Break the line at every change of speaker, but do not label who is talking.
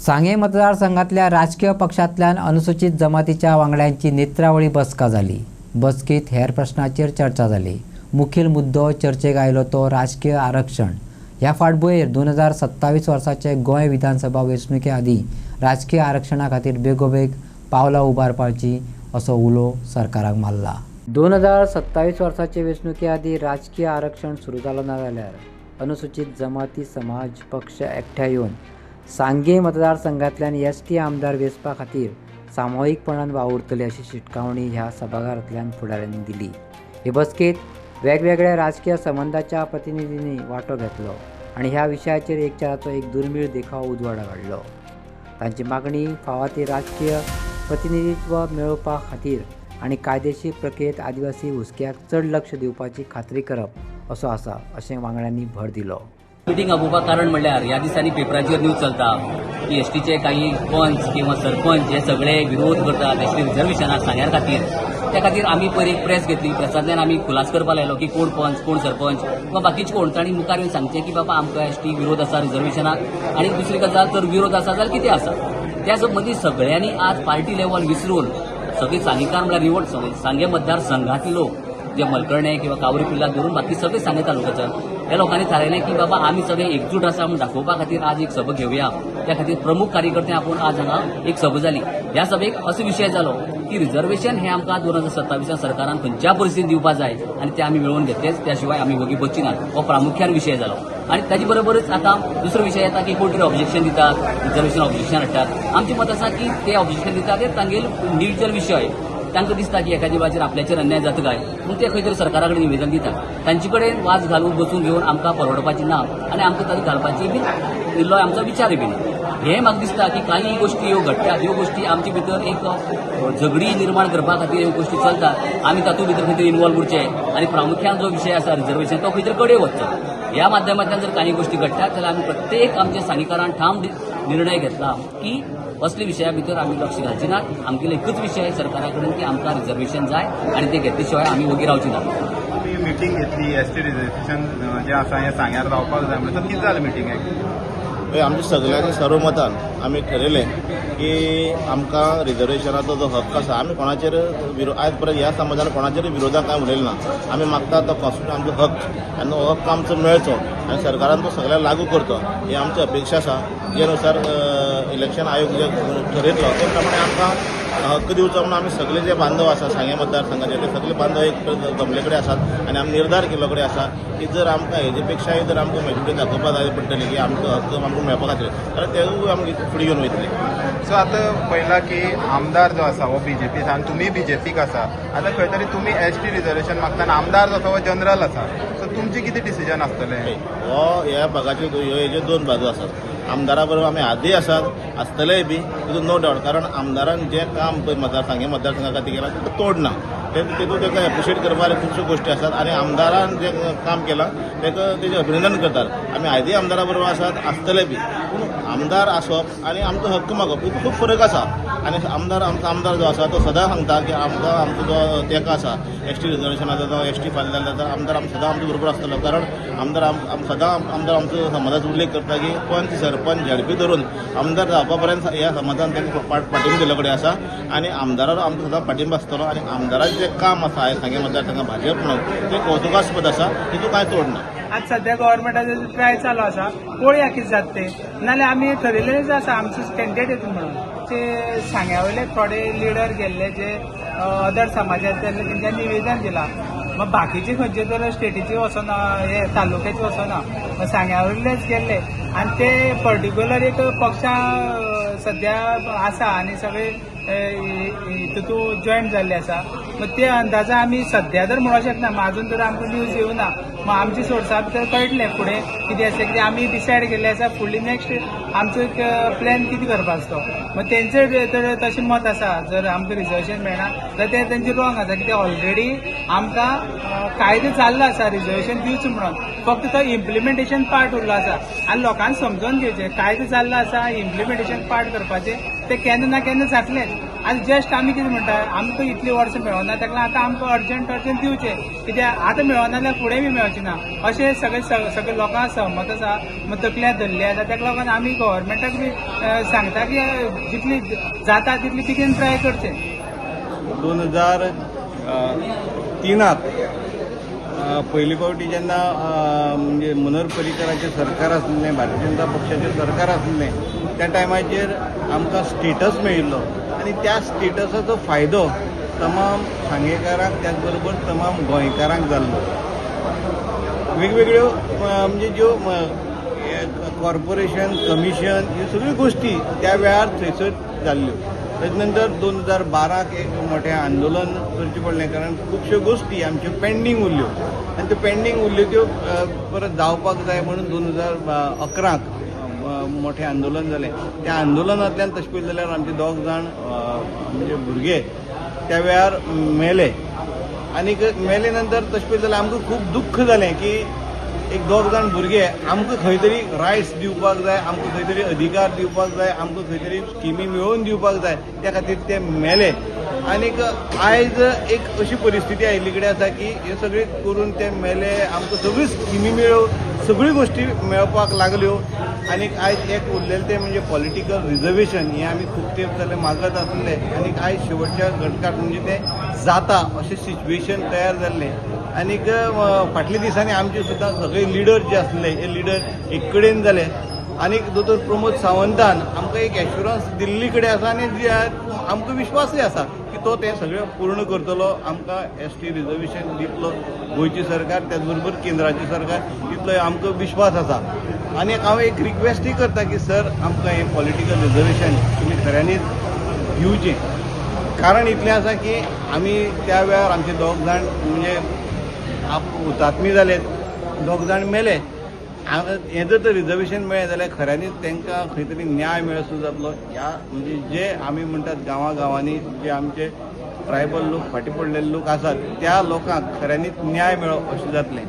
सांगे मतदारसंघातल्या राजकीय पक्षांतल्यान अनुसूचित जमातीच्या वांगड्यांची नेत्रावळी बसका जाली। बसकेत हेर प्रश्नांचेर चर्चा जाली। मुखेल मुद्दो चर्चेक आयलो तो राजकीय आरक्षण। ह्या फाटभुंयेर 2027 वर्साचे गोंय विधानसभा वेंचणुके आदीं राजकीय आरक्षणा खातीर बेगोबेग पावलां उबारपाची असो उलो सरकाराक मारला। 2027 वर्साचे वेंचणुके आदीं राजकीय आरक्षण सुरू जालो ना जाल्यार अनुसूचित जमाती समाज पक्ष एकठांय येवन सांगे मतदारसंघांतल्यान एसटी आमदार वेंचपा खातीर सामुहीकपणान वावुरतले अशी शिटकावणी ह्या सभाघरांतल्यान फुडाऱ्यांनी दिली। हे बसकेत वेगवेगळ्या राजकीय संबंधांच्या प्रतिनिधींनी वांटो घेतलो आनी ह्या विशयाचेर एक दुर्मीळ देखाव उजवाडा काडलो। तांची मागणी फावो ती राजकीय प्रतिनिधित्व मेळोवपा खातीर आनी कायदेशीर प्रक्रियेत आदिवासी हुस्क्याक चड लक्ष दिवपाची खात्री करप असो आसा अशें वांगड्यांनी भर दिलो।
मिटींग आपोवपाक कारण म्हणल्यार ह्या दिसांनी पेपराचेर न्यूज चलता की एसटीचे काही पंच किंवा सरपंच हे सगळे विरोध करतात एसटी रिजर्वेशनाक सांग्यार खातीर। त्या खातीर आमी पयर एक प्रेस घेतली। प्रेसांतल्यान आमी खुलास करपाक लायलो की कोण पंच कोण सरपंच किंवा बाकीचे कोण तांणी मुखार येवन सांगचें की बाबा आमकां एसटी विरोध आसा रिजर्वेशनाक आनी दुसरी गजाल तर विरोध आसा जाल्यार कितें आसा। त्या मदीं सगळ्यांनी आज पार्टी लेवल विसरून सगळी सांगेकार म्हळ्यार रिवोट सांगे मतदारसंघांतले लोक जे मलकर्णे किंवा कावरी पिल्ला धरून बाकी सगळे सांगे तालुक्याचे ह्या लोकांनी थारायलें की बाबा आमी सगळे एकजूट आसा म्हूण दाखोवपा खातीर आज एक सभा घेवया। त्या खातीर प्रमुख कार्यकर्ते आपूण आज हांगा एक सभा जाली। ह्या सभेक असो विशय जालो की रिजर्वेशन हे आमकां 2027 सरकारान खंयच्या परिस्थितीत दिवपा जाय आनी ते आमी मेळोवन घेतलेच, त्या शिवाय आमी वगी बसची नात हो प्रामुख्यान विशय जालो। आनी ताचे बरोबरच आतां दुसरो विशय येता की कोण तरी ऑब्जेक्शन दितात, रिजर्वेशन ऑब्जेक्शन हाडटात। आमचें मत आसा की ते ऑब्जेक्शन दितात ते तांगेर इंडिव्हिज्युअल विशय तांकां दिसता की एका जीवाचेर आपल्याचेर अन्याय जाता काय पूण ते खंय तरी सरकारा कडेन निवेदन दितात। तांचे कडेन वाज घालून बसून घेवन आमकां परवडपाची ना आनी आमकां तातूंत घालपाची बी इल्लो आमचो विचारय बी ना। हें म्हाका दिसता की काही गोश्टी ह्यो घडटात, ह्यो गोश्टी आमचे भितर एक झगडी निर्माण करपा खातीर ह्यो गोश्टी चलतात। आमी तातूंत भितर खंय तरी इन्वॉल्व उरचे आनी प्रामुख्यान जो विशय आसा रिजर्वेशन तो खंय तरी कडेन वचचो। ह्या माध्यमांतल्यान जर काही गोश्टी घडटात जाल्यार आमी प्रत्येक आमच्या सांगीकारान ठाम निर्णय घेतला की असले विशया भितर आमी लक्ष घालची नात। आमगेलो एकूच विशय सरकारा कडेन की आमकां रिजर्वेशन जाय आनी ते घेतले शिवाय आमी वगी रावची नात।
आमी मिटींग घेतली एसटी रिजर्वेशन जे आसा हें सांग्यार जावपाक जाय म्हणून कितें जालें मिटींगेक?
आमच्या सगळ्यांनी सर्वमतान आमी थारायलें की आमकां रिजर्वेशनाचो जो हक्क आसा आमी कोणाचेर आयज पर्यंत ह्या समाजान कोणाचेर विरोधाक कांय उलयलें ना। आमी मागता तो कॉन्स्टिट्यूशन आमचो हक्क आनी हो हक्क आमचो मेळचो आनी सरकारान तो सगळ्यांक लागू करचो ही आमची अपेक्षा आसा। जे नुसार इलेक्शन आयोग जे ठरयतलो ते प्रमाणे आमकां हक्क दिवचो म्हणून आमी सगळे जे बांधव आसा सांगे मतदारसंघाचे ते सगळे बांधव एक जमले कडेन आसात आनी आमी निर्धार केल्लो कडेन आसा की जर आमकां हेजे पेक्षाय जर आमकां मेजॉरिटी दाखोवपाक जाय पडटली की आमचो हक्क आमकां मेळपा खातीर जाल्यार तेवूय आमी फुडें घेवन वयतले।
सो आतां पळयला की आमदार जो आसा हो बीजेपी आसा आनी तुमी बीजेपीक आसा। आतां खंय तरी तुमी एसटी रिजर्वेशन मागता आनी आमदार जो आसा हो जनरल आसा। सो तुमचें कितें डिसिजन आसतलें?
हो ह्या भागाचे हेजे दोन बाजू आसात। आमदारा बरोबर आमी आदीं आसात आसतलेय बी तितून नो डावट, कारण आमदारान जें काम सांगे मतदारसंघा खातीर केलां तें तोडना तितून ताका एप्रिशिएट करपा खुबश्यो गोश्टी आसात आनी आमदारान जें काम केलां ताका तेजें अभिनंदन करतात। आमी आदीं आमदारा बरोबर आसात आसतले बी पूण आमदार आसप आनी आमचो हक्क मागप हितून खूब फरक आसा। आनी आमचो आमदार जो आसा तो सदां सांगता की आमकां आमचो जो तेका आसा एसटी रिजर्वेशनाचो जो एसटी फायल जाल्लो जाल्यार आमदार सदां आमच्या बरोबर आसतलो, कारण आमदार सदां आमदार आमचो समाजाचो उल्लेख करता की पंच सरपंच झडपी धरून आमदार जावपा पर्यंत ह्या समाजान तांकां पाठिंबो दिल्लो कडेन आसा आनी आमदाराचो आमचो सदां पाठिंबो आसतलो आनी आमदाराचें जें काम आसा आयज सांगे मतदारसंघात भाजप म्हणून तें कौतुकास्पद आसा, तितून कांय तोड ना।
आज सध्या गव्हर्मेंटाचो ट्राय चालू आसा, पळोवया कितें जाता तें। नाल्यार आमी ठरयिल्लेच आसा आमचो कॅन्डिडेट म्हणून ते सांग्यावयले थोडे लिडर गेल्ले जे अदर समाजाचे तेंच्यानी निवेदन दिलां। मग बाकीचे खंयचे तर स्टेटीचे वचना हे तालुक्याचे वचना सांग्यावयलेच गेल्ले आनी ते पर्टिक्युलर एक पक्षा सध्या आसा आनी सगळे तितून जॉयन जाल्ले आसा। मग ते अंदाजा आमी सध्या तर म्हणूंक शकना, अजून तर आमकां न्यूज येवना। मग आमच्या सोर्सा भितर कळटलें फुडें कितें आसा कितें आमी डिसायड केल्लें आसा फुडली नेक्स्ट आमचो एक प्लॅन कितें करपाचो तो। मग तेंचें तर तशें मत आसा जर आमकां रिजर्वेशन मेळना जाल्यार तें तेंचें रॉंग आसा, कित्याक ऑलरेडी आमकां कायदो चाललो आसा रिजर्वेशन दिवचें म्हणून, फक्त तो इम्प्लिमेंटेशन पार्ट उरलो आसा आनी लोकांनी समजून घेवचें कायदो चाललो आसा इम्प्लिमेंटेशन पार्ट करपाचें तें केन्ना ना केन्ना जातलेंच। आनी जस्ट आमी कितें म्हणटा आमकां इतलीं वर्सां मेळना ताका लागून आतां आमकां अर्जंट दिवचें, कित्याक आतां मेळना जाल्यार फुडें बी मेळचें। कामाची ना अशें सगळे लोकांक सहमत आसा. मग तकल्यार धरले आसा ताका लागून आमी गव्हर्मेंटाक बी सांगता की जितली जाता तितली बेगीन ट्राय करचें.
2003 पहिली फावटी जेन्ना म्हणजे मनोहर पर्रीकराचें सरकार आसलें, भारतीय जनता पक्षाचें सरकार आसलें, त्या टायमाचेर आमकां स्टेटस मेळिल्लो आनी त्या स्टेटसाचो फायदो तमाम सांगेकारांक त्याच बरोबर तमाम गोंयकारांक जाल्लो. वेगवेगळ्यो म्हणजे ज्यो कॉर्पोरेशन, कमिशन ह्यो सगळ्यो गोश्टी त्या वेळार थंयसर जाल्ल्यो. तेजे नंतर 2012 एक मोठें आंदोलन करचें पडलें, कारण खुबश्यो गोश्टी आमच्यो पेंडींग उरल्यो आनी त्यो पेंडींग उरल्यो त्यो परत जावपाक जाय म्हणून 2011 मोठें आंदोलन जालें. त्या आंदोलनांतल्यान तशें पळयलें जाल्यार आमचे 2 जाण म्हणजे भुरगे त्या वेळार मेले. आनीक मेले नंतर तशें पळयलें जाल्यार आमकां खूब दुख्ख जालें की एक 2 जाण भुरगे आमकां खंय तरी रायट्स दिवपाक जाय, आमकां खंय तरी अधिकार दिवपाक जाय, आमकां खंय तरी स्किमी मेळोवन दिवपाक जाय, त्या खातीर ते मेले. आनीक आयज एक अशी परिस्थिती आयिल्ली कडेन आसा की हे सगळे करून ते मेले, आमकां सगळ्यो स्किमी मेळ्यो, सगळ्यो गोश्टी मेळपाक लागल्यो. आनीक आयज एक उरलेलें तें म्हणजे पॉलिटिकल रिजर्वेशन हें आमी खूब तेंप जालें मागत आसले. आनीक आयज शेवटच्या घटकाक म्हणजे तें जाता अशें सिच्युएशन तयार जाल्लें. आनीक फाटल्या दिसांनी आमचे सुद्दां सगळे लिडर जे आसले हे लिडर एक कडेन जाले. आनीक दोतोर प्रमोद सावंतान आमकां एक एश्युरन्स दिल्ली कडेन आसा आनी आमकां विश्वासूय आसा की तो तें सगळें पूर्ण करतलो. आमकां ST रिजर्वेशन दितलो गोंयची सरकार, त्याच बरोबर केंद्राची सरकार दितलो आमकां विश्वास आसा. आनी हांव एक रिक्वेस्टूय करता की सर आमकां हें पॉलिटिकल रिजर्वेशन तुमी खऱ्यांनीच दिवचें. कारण इतलें आसा की आमी त्या वेळार आमचे 2 जाण म्हणजे हुतात्मी जाले, 2 जाण मेले. हें जर तर रिजर्वेशन मेळ्ळें जाल्यार खऱ्यांनीच तांकां खंय तरी न्याय मेळसो जातलो. ह्या म्हणजे जे आमी म्हणटात गांवांनी जे आमचे ट्रायबल लोक फाटीं पडलेले लोक आसात त्या लोकांक खऱ्यांनीच न्याय मेळो अशें जातलें.